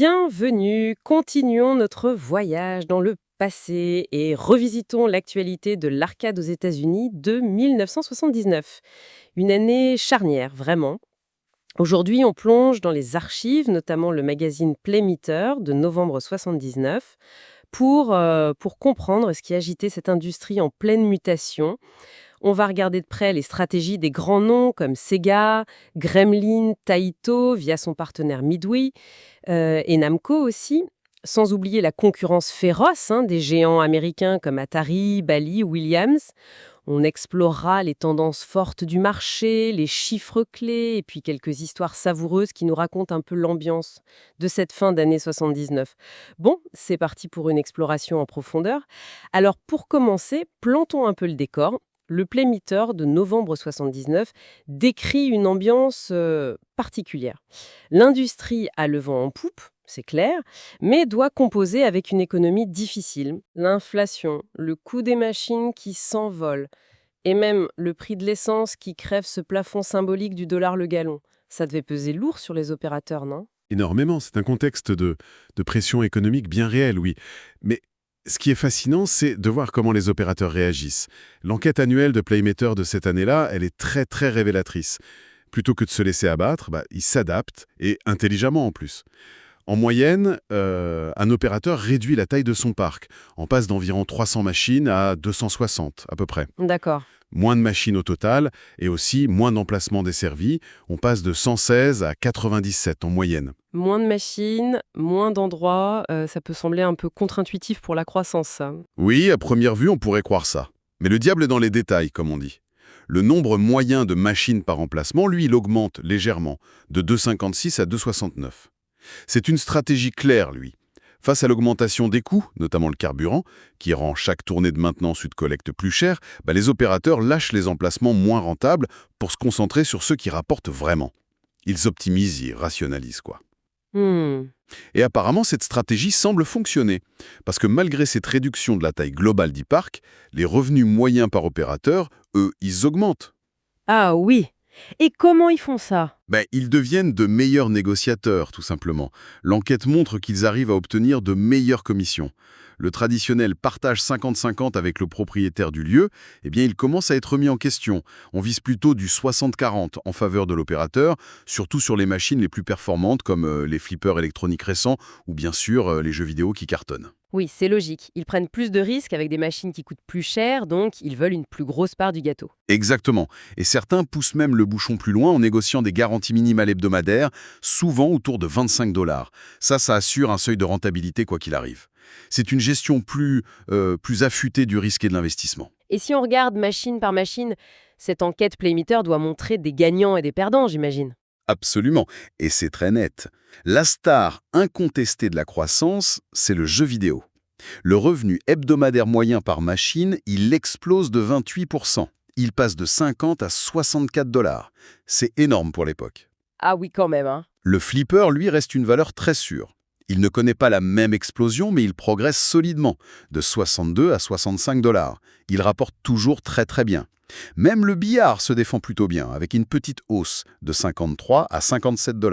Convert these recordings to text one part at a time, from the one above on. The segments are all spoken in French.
Bienvenue, continuons notre voyage dans le passé et revisitons l'actualité de l'arcade aux États-Unis de 1979. Une année charnière, vraiment. Aujourd'hui, on plonge dans les archives, notamment le magazine Playmeter de novembre 79, pour comprendre ce qui agitait cette industrie en pleine mutation. On va regarder de près les stratégies des grands noms comme Sega, Gremlin, Taito via son partenaire Midway, et Namco aussi, sans oublier la concurrence féroce des géants américains comme Atari, Bally ou Williams. On explorera les tendances fortes du marché, les chiffres clés et puis quelques histoires savoureuses qui nous racontent un peu l'ambiance de cette fin d'année 79. Bon, c'est parti pour une exploration en profondeur. Alors pour commencer, plantons un peu le décor. Le Playmeter de novembre 79 décrit une ambiance particulière. L'industrie a le vent en poupe, c'est clair, mais doit composer avec une économie difficile. L'inflation, le coût des machines qui s'envole, et même le prix de l'essence qui crève ce plafond symbolique du dollar le gallon. Ça devait peser lourd sur les opérateurs, non? Énormément, c'est un contexte de pression économique bien réel, oui. Mais ce qui est fascinant, c'est de voir comment les opérateurs réagissent. L'enquête annuelle de Playmeter de cette année-là, elle est très très révélatrice. Plutôt que de se laisser abattre, ils s'adaptent, et intelligemment en plus. En moyenne, un opérateur réduit la taille de son parc. On passe d'environ 300 machines à 260 à peu près. D'accord. Moins de machines au total et aussi moins d'emplacements desservis. On passe de 116 à 97 en moyenne. Moins de machines, moins d'endroits, ça peut sembler un peu contre-intuitif pour la croissance, ça. Oui, à première vue, on pourrait croire ça. Mais le diable est dans les détails, comme on dit. Le nombre moyen de machines par emplacement, lui, il augmente légèrement, de 256 à 269. C'est une stratégie claire, lui. Face à l'augmentation des coûts, notamment le carburant, qui rend chaque tournée de maintenance ou de collecte plus chère, les opérateurs lâchent les emplacements moins rentables pour se concentrer sur ceux qui rapportent vraiment. Ils optimisent, ils rationalisent, quoi. Hmm. Et apparemment, cette stratégie semble fonctionner, parce que malgré cette réduction de la taille globale du parc, les revenus moyens par opérateur, eux, ils augmentent. Ah oui. Et comment ils font ça? Ils deviennent de meilleurs négociateurs, tout simplement. L'enquête montre qu'ils arrivent à obtenir de meilleures commissions. Le traditionnel partage 50-50 avec le propriétaire du lieu, il commence à être mis en question. On vise plutôt du 60-40 en faveur de l'opérateur, surtout sur les machines les plus performantes comme les flippers électroniques récents ou bien sûr les jeux vidéo qui cartonnent. Oui, c'est logique. Ils prennent plus de risques avec des machines qui coûtent plus cher, donc ils veulent une plus grosse part du gâteau. Exactement. Et certains poussent même le bouchon plus loin en négociant des garanties minimales hebdomadaires, souvent autour de 25 $. Ça assure un seuil de rentabilité quoi qu'il arrive. C'est une gestion plus affûtée du risque et de l'investissement. Et si on regarde machine par machine, cette enquête Playmeter doit montrer des gagnants et des perdants, j'imagine. Absolument. Et c'est très net. La star incontestée de la croissance, c'est le jeu vidéo. Le revenu hebdomadaire moyen par machine, il explose de 28%. Il passe de 50 à 64 $. C'est énorme pour l'époque. Ah oui, quand même, hein. Le flipper, lui, reste une valeur très sûre. Il ne connaît pas la même explosion, mais il progresse solidement, de 62 à 65 $. Il rapporte toujours très très bien. Même le billard se défend plutôt bien, avec une petite hausse de 53 à 57 $.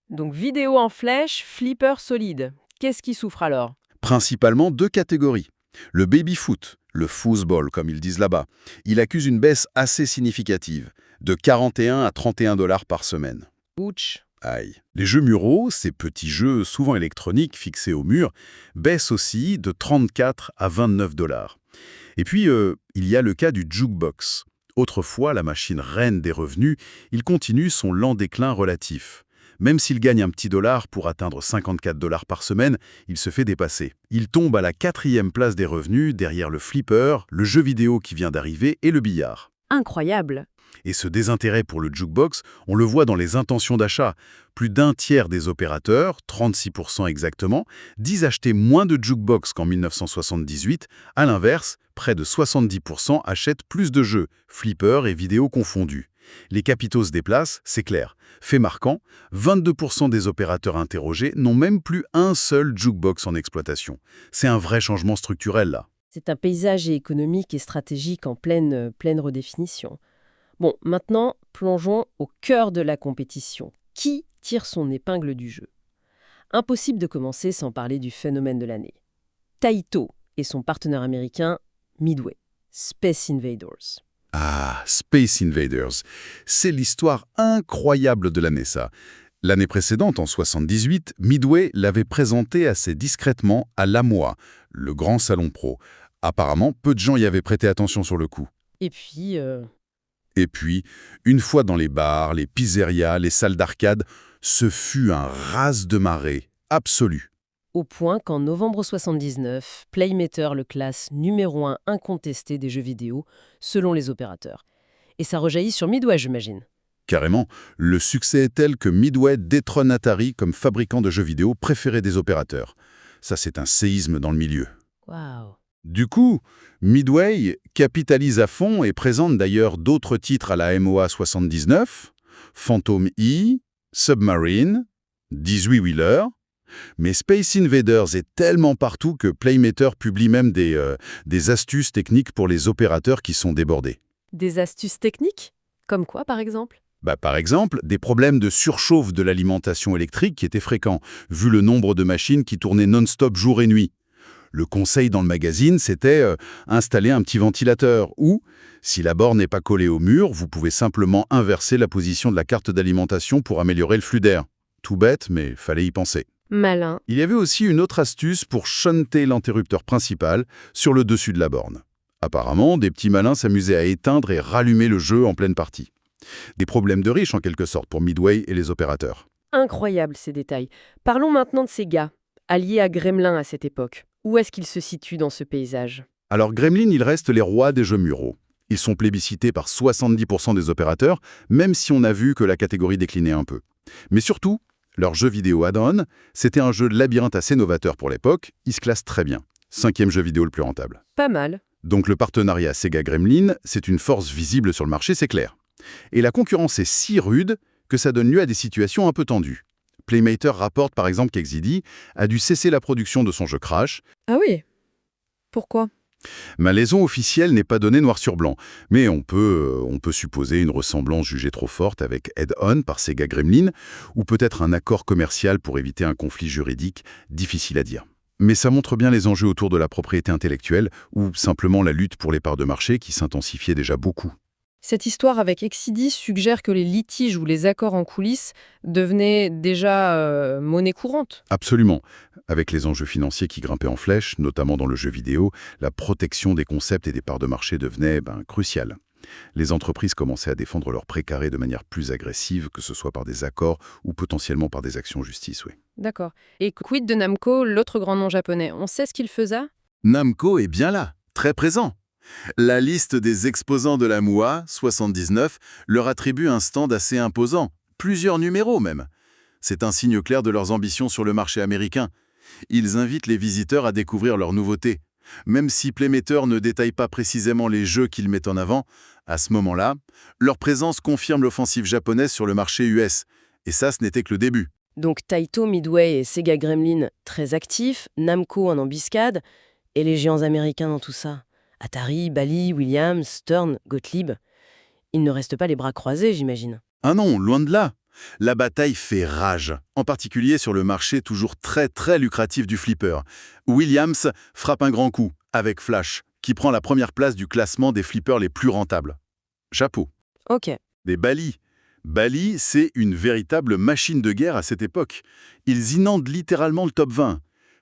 Donc vidéo en flèche, flipper solide. Qu'est-ce qui souffre alors? Principalement deux catégories. Le baby-foot, le foosball comme ils disent là-bas, il accuse une baisse assez significative, de 41 à 31 $ par semaine. Ouch. Aïe. Les jeux muraux, ces petits jeux souvent électroniques fixés au mur, baissent aussi de 34 à 29 $. Et puis, il y a le cas du jukebox. Autrefois, la machine reine des revenus, il continue son lent déclin relatif. Même s'il gagne un petit dollar pour atteindre 54 $ par semaine, il se fait dépasser. Il tombe à la 4e place des revenus, derrière le flipper, le jeu vidéo qui vient d'arriver et le billard. Incroyable. Et ce désintérêt pour le jukebox, on le voit dans les intentions d'achat. Plus d'un tiers des opérateurs, 36% exactement, disent acheter moins de jukebox qu'en 1978. À l'inverse, près de 70% achètent plus de jeux, flippers et vidéos confondus. Les capitaux se déplacent, c'est clair. Fait marquant, 22% des opérateurs interrogés n'ont même plus un seul jukebox en exploitation. C'est un vrai changement structurel là. C'est un paysage économique et stratégique en pleine redéfinition. Bon, maintenant, plongeons au cœur de la compétition. Qui tire son épingle du jeu? Impossible de commencer sans parler du phénomène de l'année. Taito et son partenaire américain Midway, Space Invaders. Ah, Space Invaders. C'est l'histoire incroyable de l'année, ça. L'année précédente, en 78, Midway l'avait présenté assez discrètement à l'AMOA, le grand salon pro. Apparemment, peu de gens y avaient prêté attention sur le coup. Et puis, Et puis, une fois dans les bars, les pizzerias, les salles d'arcade, ce fut un raz-de-marée absolu. au point qu'en novembre 79, Playmater le classe numéro 1 incontesté des jeux vidéo, selon les opérateurs. Et ça rejaillit sur Midway, j'imagine. Carrément, le succès est tel que Midway détrône Atari comme fabricant de jeux vidéo préféré des opérateurs. Ça, c'est un séisme dans le milieu. Waouh. Du coup, Midway capitalise à fond et présente d'ailleurs d'autres titres à la MOA 79, Phantom E, Submarine, 18 Wheeler. Mais Space Invaders est tellement partout que Playmater publie même des astuces techniques pour les opérateurs qui sont débordés. Des astuces techniques? Comme quoi, par exemple? Par exemple, des problèmes de surchauffe de l'alimentation électrique qui étaient fréquents, vu le nombre de machines qui tournaient non-stop jour et nuit. Le conseil dans le magazine, c'était installer un petit ventilateur ou, si la borne n'est pas collée au mur, vous pouvez simplement inverser la position de la carte d'alimentation pour améliorer le flux d'air. Tout bête, mais fallait y penser. Malin. Il y avait aussi une autre astuce pour shunter l'interrupteur principal sur le dessus de la borne. Apparemment, des petits malins s'amusaient à éteindre et rallumer le jeu en pleine partie. Des problèmes de riches en quelque sorte pour Midway et les opérateurs. Incroyable ces détails. Parlons maintenant de ces gars, alliés à Gremlin à cette époque. Où est-ce qu'ils se situent dans ce paysage? Alors Gremlin, ils restent les rois des jeux muraux. Ils sont plébiscités par 70% des opérateurs, même si on a vu que la catégorie déclinait un peu. Mais surtout, leur jeu vidéo add-on, c'était un jeu de labyrinthe assez novateur pour l'époque, il se classe très bien. 5e jeu vidéo le plus rentable. Pas mal. Donc le partenariat Sega-Gremlin, c'est une force visible sur le marché, c'est clair. Et la concurrence est si rude que ça donne lieu à des situations un peu tendues. Playmater rapporte par exemple qu'Exidy a dû cesser la production de son jeu Crash. Ah oui? Pourquoi? Ma liaison officielle n'est pas donnée noir sur blanc, mais on peut supposer une ressemblance jugée trop forte avec Head-On par Sega Gremlin, ou peut-être un accord commercial pour éviter un conflit juridique, difficile à dire. Mais ça montre bien les enjeux autour de la propriété intellectuelle, ou simplement la lutte pour les parts de marché qui s'intensifiait déjà beaucoup. Cette histoire avec Exidy suggère que les litiges ou les accords en coulisses devenaient déjà monnaie courante. Absolument. Avec les enjeux financiers qui grimpaient en flèche, notamment dans le jeu vidéo, la protection des concepts et des parts de marché devenait cruciale. Les entreprises commençaient à défendre leurs précarés de manière plus agressive, que ce soit par des accords ou potentiellement par des actions en justice, oui. D'accord. Et quid de Namco, l'autre grand nom japonais? On sait ce qu'il faisait? Namco est bien là, très présent. La liste des exposants de la MOA 79 leur attribue un stand assez imposant, plusieurs numéros même. C'est un signe clair de leurs ambitions sur le marché américain. Ils invitent les visiteurs à découvrir leurs nouveautés. Même si Playmater ne détaille pas précisément les jeux qu'ils mettent en avant, à ce moment-là, leur présence confirme l'offensive japonaise sur le marché US. Et ça, ce n'était que le début. Donc Taito, Midway et Sega Gremlin très actifs, Namco en embuscade, et les géants américains dans tout ça. Atari, Bally, Williams, Stern, Gottlieb. Il ne reste pas les bras croisés, j'imagine. Ah non, loin de là. La bataille fait rage, en particulier sur le marché toujours très lucratif du flipper. Williams frappe un grand coup, avec Flash, qui prend la première place du classement des flippers les plus rentables. Chapeau. Ok. Des Bally. Bally, c'est une véritable machine de guerre à cette époque. Ils inondent littéralement le top 20.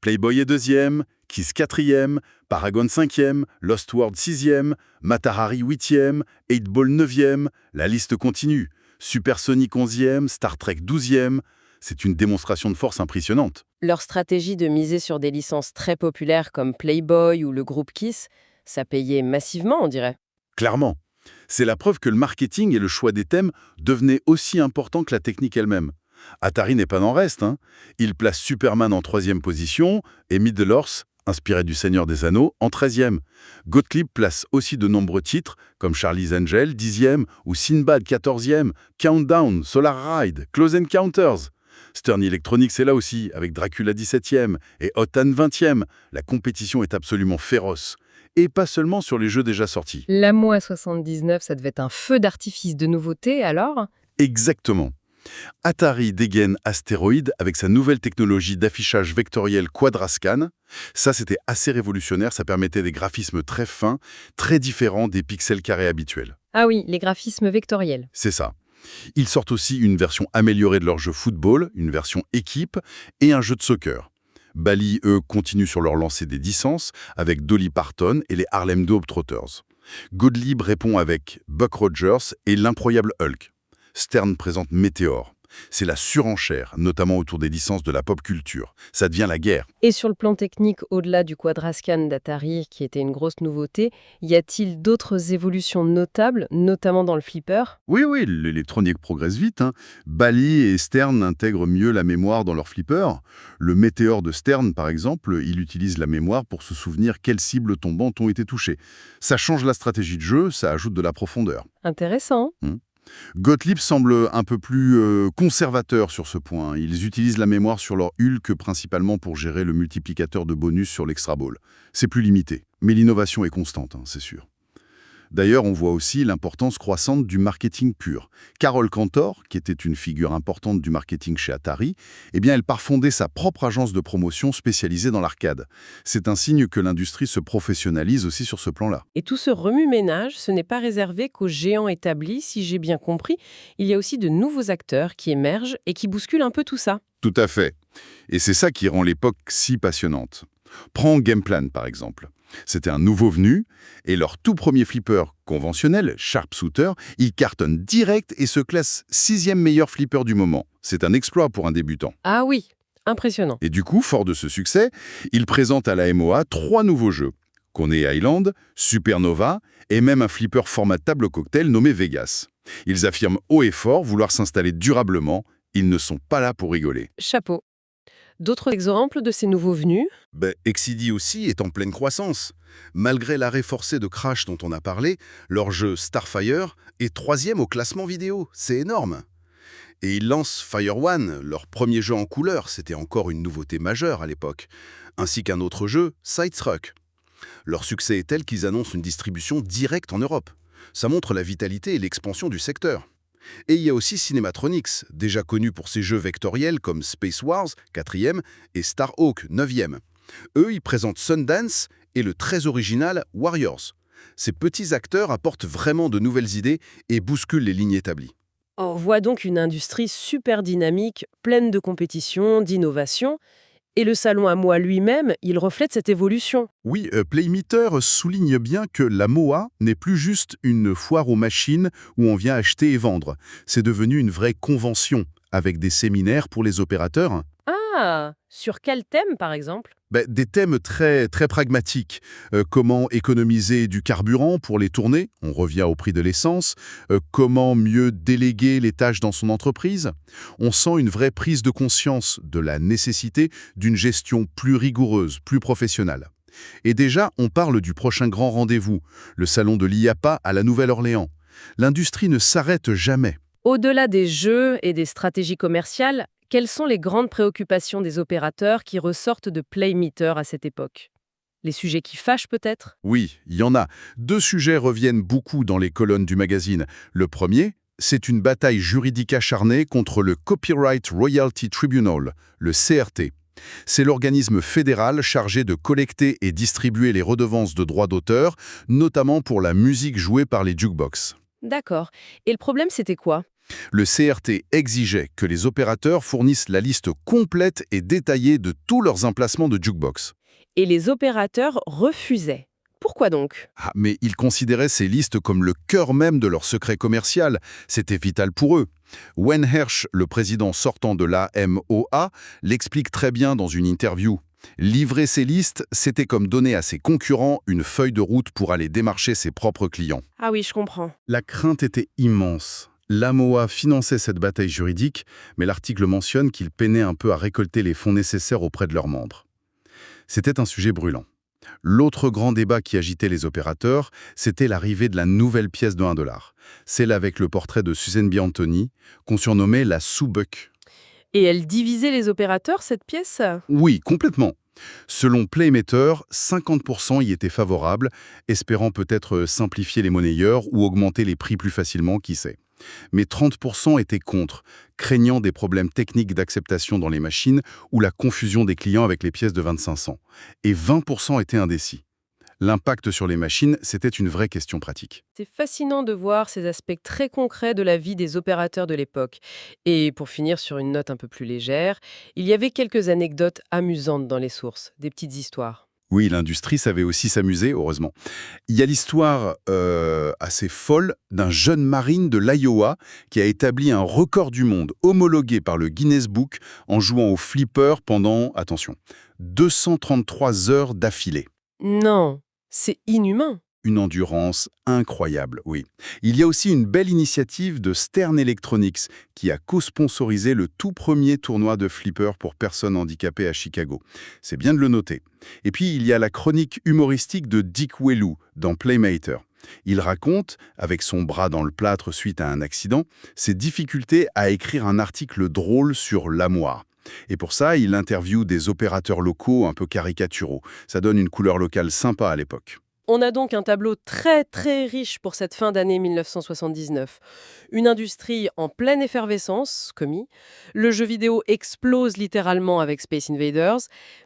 Playboy est 2e, Kiss 4e, Paragon 5e, Lost World 6e, Matahari 8e, 8-Ball 9e, la liste continue. Supersonic 11e, Star Trek 12e. C'est une démonstration de force impressionnante. Leur stratégie de miser sur des licences très populaires comme Playboy ou le groupe Kiss, ça payait massivement, on dirait. Clairement. C'est la preuve que le marketing et le choix des thèmes devenaient aussi importants que la technique elle-même. Atari n'est pas en reste. Il place Superman en 3e position et Middle-earth, inspiré du Seigneur des Anneaux, en 13e. Gottlieb place aussi de nombreux titres, comme Charlie's Angel, 10e, ou Sinbad, 14e, Countdown, Solar Ride, Close Encounters. Stern Electronics est là aussi, avec Dracula 17e et Hotan 20e. La compétition est absolument féroce. Et pas seulement sur les jeux déjà sortis. L'AMOA 79, ça devait être un feu d'artifice de nouveautés, alors? Exactement. Atari dégaine Asteroid avec sa nouvelle technologie d'affichage vectoriel Quadrascan. Ça, c'était assez révolutionnaire, ça permettait des graphismes très fins, très différents des pixels carrés habituels. Ah oui, les graphismes vectoriels. C'est ça. Ils sortent aussi une version améliorée de leur jeu football, une version équipe et un jeu de soccer. Bally, eux, continuent sur leur lancée des licences avec Dolly Parton et les Harlem Globetrotters. Gottlieb répond avec Buck Rogers et l'incroyable Hulk. Stern présente Meteor. C'est la surenchère, notamment autour des licences de la pop culture. Ça devient la guerre. Et sur le plan technique, au-delà du Quadrascan d'Atari, qui était une grosse nouveauté, y a-t-il d'autres évolutions notables, notamment dans le flipper? Oui, l'électronique progresse vite. Bally et Stern intègrent mieux la mémoire dans leur flipper. Le Météore de Stern, par exemple, il utilise la mémoire pour se souvenir quelles cibles tombantes ont été touchées. Ça change la stratégie de jeu, ça ajoute de la profondeur. Intéressant. Gottlieb semble un peu plus conservateur sur ce point. Ils utilisent la mémoire sur leur Hulk principalement pour gérer le multiplicateur de bonus sur l'Extra Ball. C'est plus limité, mais l'innovation est constante, c'est sûr. D'ailleurs, on voit aussi l'importance croissante du marketing pur. Carol Cantor, qui était une figure importante du marketing chez Atari, elle part fonder sa propre agence de promotion spécialisée dans l'arcade. C'est un signe que l'industrie se professionnalise aussi sur ce plan-là. Et tout ce remue-ménage, ce n'est pas réservé qu'aux géants établis, si j'ai bien compris. Il y a aussi de nouveaux acteurs qui émergent et qui bousculent un peu tout ça. Tout à fait. Et c'est ça qui rend l'époque si passionnante. Prends Gameplan, par exemple. C'était un nouveau venu, et leur tout premier flipper conventionnel, Sharpshooter, il cartonne direct et se classe 6e meilleur flipper du moment. C'est un exploit pour un débutant. Ah oui, impressionnant. Et du coup, fort de ce succès, il présente à la MOA 3 nouveaux jeux. Coney Island, Supernova et même un flipper format table cocktail nommé Vegas. Ils affirment haut et fort vouloir s'installer durablement. Ils ne sont pas là pour rigoler. Chapeau. D'autres exemples de ces nouveaux venus? Exidy aussi est en pleine croissance. Malgré l'arrêt forcé de Crash dont on a parlé, leur jeu Starfire est 3e au classement vidéo. C'est énorme. Et ils lancent Fire One, leur premier jeu en couleur, c'était encore une nouveauté majeure à l'époque, ainsi qu'un autre jeu, Sidetruck. Leur succès est tel qu'ils annoncent une distribution directe en Europe. Ça montre la vitalité et l'expansion du secteur. Et il y a aussi Cinematronics, déjà connu pour ses jeux vectoriels comme Space Wars, 4e, et Starhawk, 9e. Eux, ils présentent Sundance et le très original Warriors. Ces petits acteurs apportent vraiment de nouvelles idées et bousculent les lignes établies. On voit donc une industrie super dynamique, pleine de compétition, d'innovation. Et le salon à moi lui-même, il reflète cette évolution. Oui, Playmeter souligne bien que la MOA n'est plus juste une foire aux machines où on vient acheter et vendre. C'est devenu une vraie convention, avec des séminaires pour les opérateurs. Ah, sur quel thème par exemple? Des thèmes très pragmatiques. Comment économiser du carburant pour les tournées? On revient au prix de l'essence. Comment mieux déléguer les tâches dans son entreprise? On sent une vraie prise de conscience de la nécessité d'une gestion plus rigoureuse, plus professionnelle. Et déjà, on parle du prochain grand rendez-vous, le salon de l'IAPA à la Nouvelle-Orléans. L'industrie ne s'arrête jamais. Au-delà des jeux et des stratégies commerciales, quelles sont les grandes préoccupations des opérateurs qui ressortent de Playmeter à cette époque? Les sujets qui fâchent peut-être? Oui, il y en a. 2 sujets reviennent beaucoup dans les colonnes du magazine. Le premier, c'est une bataille juridique acharnée contre le Copyright Royalty Tribunal, le CRT. C'est l'organisme fédéral chargé de collecter et distribuer les redevances de droits d'auteur, notamment pour la musique jouée par les jukebox. D'accord. Et le problème, c'était quoi? Le CRT exigeait que les opérateurs fournissent la liste complète et détaillée de tous leurs emplacements de jukebox. Et les opérateurs refusaient. Pourquoi donc? Mais ils considéraient ces listes comme le cœur même de leur secret commercial. C'était vital pour eux. Wayne Hersh, le président sortant de l'AMOA, l'explique très bien dans une interview. Livrer ces listes, c'était comme donner à ses concurrents une feuille de route pour aller démarcher ses propres clients. Ah oui, je comprends. La crainte était immense. L'AMOA finançait cette bataille juridique, mais l'article mentionne qu'ils peinaient un peu à récolter les fonds nécessaires auprès de leurs membres. C'était un sujet brûlant. L'autre grand débat qui agitait les opérateurs, c'était l'arrivée de la nouvelle pièce de $1, celle avec le portrait de Susan B. Anthony, qu'on surnommait la Sue Buck. Et elle divisait les opérateurs, cette pièce? Oui, complètement. Selon Playmeter, 50% y étaient favorables, espérant peut-être simplifier les monnayeurs ou augmenter les prix plus facilement, qui sait. Mais 30% étaient contre, craignant des problèmes techniques d'acceptation dans les machines ou la confusion des clients avec les pièces de 2500. Et 20% étaient indécis. L'impact sur les machines, c'était une vraie question pratique. C'est fascinant de voir ces aspects très concrets de la vie des opérateurs de l'époque. Et pour finir sur une note un peu plus légère, il y avait quelques anecdotes amusantes dans les sources, des petites histoires. Oui, l'industrie savait aussi s'amuser, heureusement. Il y a l'histoire assez folle d'un jeune marine de l'Iowa qui a établi un record du monde homologué par le Guinness Book en jouant au flipper pendant, attention, 233 heures d'affilée. Non, c'est inhumain. Une endurance incroyable, oui. Il y a aussi une belle initiative de Stern Electronics qui a co-sponsorisé le tout premier tournoi de flipper pour personnes handicapées à Chicago. C'est bien de le noter. Et puis, il y a la chronique humoristique de Dick Welu dans Playmater. Il raconte, avec son bras dans le plâtre suite à un accident, ses difficultés à écrire un article drôle sur l'amour. Et pour ça, il interviewe des opérateurs locaux un peu caricaturaux. Ça donne une couleur locale sympa à l'époque. On a donc un tableau très très riche pour cette fin d'année 1979. Une industrie en pleine effervescence, commis. Le jeu vidéo explose littéralement avec Space Invaders,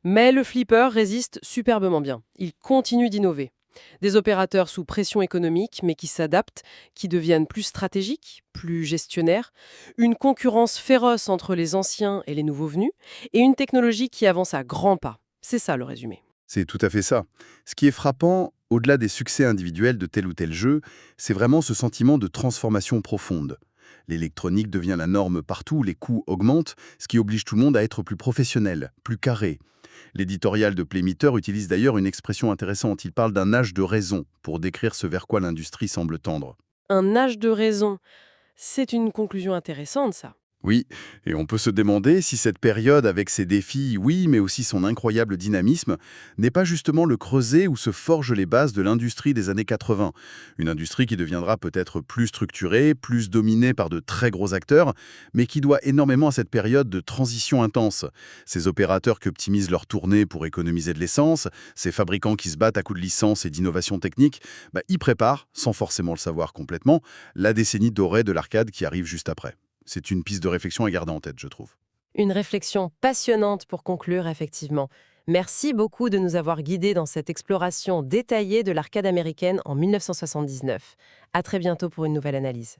mais le flipper résiste superbement bien. Il continue d'innover. Des opérateurs sous pression économique, mais qui s'adaptent, qui deviennent plus stratégiques, plus gestionnaires, une concurrence féroce entre les anciens et les nouveaux venus, et une technologie qui avance à grands pas. C'est ça le résumé. C'est tout à fait ça. Ce qui est frappant, au-delà des succès individuels de tel ou tel jeu, c'est vraiment ce sentiment de transformation profonde. L'électronique devient la norme partout, les coûts augmentent, ce qui oblige tout le monde à être plus professionnel, plus carré. L'éditorial de Playmeter utilise d'ailleurs une expression intéressante. Il parle d'un âge de raison pour décrire ce vers quoi l'industrie semble tendre. Un âge de raison. C'est une conclusion intéressante, ça. Oui, et on peut se demander si cette période, avec ses défis, oui, mais aussi son incroyable dynamisme, n'est pas justement le creuset où se forgent les bases de l'industrie des années 80. Une industrie qui deviendra peut-être plus structurée, plus dominée par de très gros acteurs, mais qui doit énormément à cette période de transition intense. Ces opérateurs qui optimisent leurs tournées pour économiser de l'essence, ces fabricants qui se battent à coups de licence et d'innovation technique, y préparent, sans forcément le savoir complètement, la décennie dorée de l'arcade qui arrive juste après. C'est une piste de réflexion à garder en tête, je trouve. Une réflexion passionnante pour conclure, effectivement. Merci beaucoup de nous avoir guidés dans cette exploration détaillée de l'arcade américaine en 1979. À très bientôt pour une nouvelle analyse.